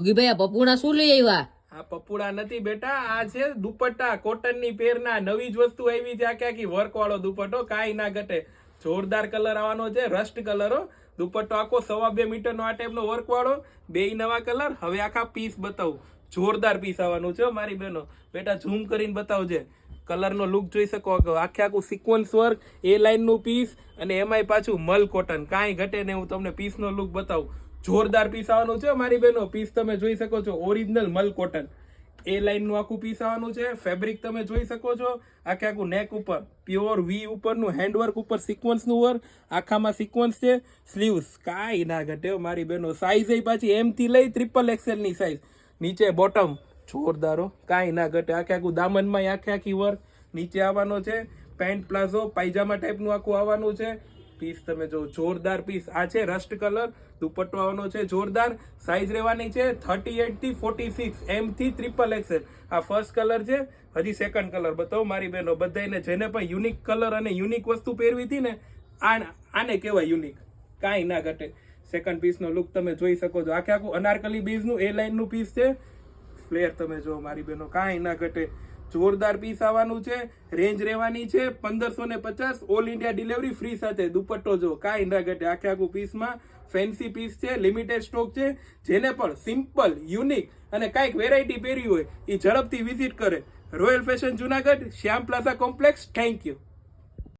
ભાઈ આ પપુડા શું લઈ આવ્યા? આ પપુડા નથી બેટા, આ છે દુપટ્ટા કોટનની પેરના. નવી જ વસ્તુ આવી છે, આખી વર્ક વાળો દુપટ્ટો, કાંઈ ના ઘટે. જોરદાર કલર આવવાનો છે, રસ્ટ કલર હો. દુપટ્ટો આખો 2.5 મીટરનો આ ટાઈપનો વર્ક વાળો, બેય નવા કલર. હવે આખા પીસ બતાવું, જોરદાર પીસ આવવાનું છે મારી બહેનો. બેટા ઝૂમ કરીને બતાવજે, કલરનો લુક જોઈ શકો. આખું સિક્વન્સ વર્ક, એ લાઈનનું પીસ, અને એમાંય પાછું મલ કોટન, કાંઈ ઘટે ને. હું તમને પીસનો લુક બતાવું. જોરદાર પીસ આવવાનું છે મારી બહેનો. પીસ તમે જોઈ શકો છો, ઓરિજિનલ મલ કોટન, એ લાઈનનું આખું પીસ આવવાનું છે. ફેબ્રિક તમે જોઈ શકો છો, આખું નેક ઉપર પ્યોર વી ઉપરનું હેન્ડવર્ક ઉપર સિક્વન્સનું વર્ક, આખામાં સિક્વન્સ છે. સ્લીવ્સ કાંઈ ના ઘટે મારી બહેનો. સાઈઝ એ પાછી M થી લઈ XXL ની સાઈઝ. નીચે બોટમ જોરદારો, કાંઈ ના ઘટે. આખું દામનમાં આખી વર્ક નીચે આવવાનો છે. પેન્ટ પ્લાઝો પાયજામા ટાઈપનું આખું આવવાનું છે. પીસ તમે જો, જોરદાર પીસ. આ છે રસ્ટ કલર, દુપટ્ટો આવવાનો છે જોરદાર. સાઈઝ રહેવાની છે 38 થી 46, M થી XXL. આ ફર્સ્ટ કલર છે. હજી સેકન્ડ કલર બતાવો મારી બહેનો. બધાને જેને પણ યુનિક કલર અને યુનિક વસ્તુ પહેરવી હતી ને, આને કહેવાય યુનિક, કાંઈ ના ઘટે. સેકન્ડ પીસનો લુક તમે જોઈ શકો છો. આખું અનારકલી બેઝનું એ લાઈનનું પીસ છે. ફ્લેર તમે જો મારી બહેનો, કાંઈ ના ઘટે. જોરદાર પીસ આવવાનું છે. રેન્જ રહેવાની છે 1550, ઓલ ઇન્ડિયા ડિલિવરી ફ્રી સાથે. દુપટ્ટો જો, કાંઈ ના ઘટે. આખું પીસમાં ફેન્સી પીસ છે, લિમિટેડ સ્ટોક છે. જેને પણ સિમ્પલ, યુનિક અને કાંઈક વેરાયટી પહેરી હોય એ ઝડપથી વિઝિટ કરે royal fashion Junagadh, Shyam plaza complex. Thank you.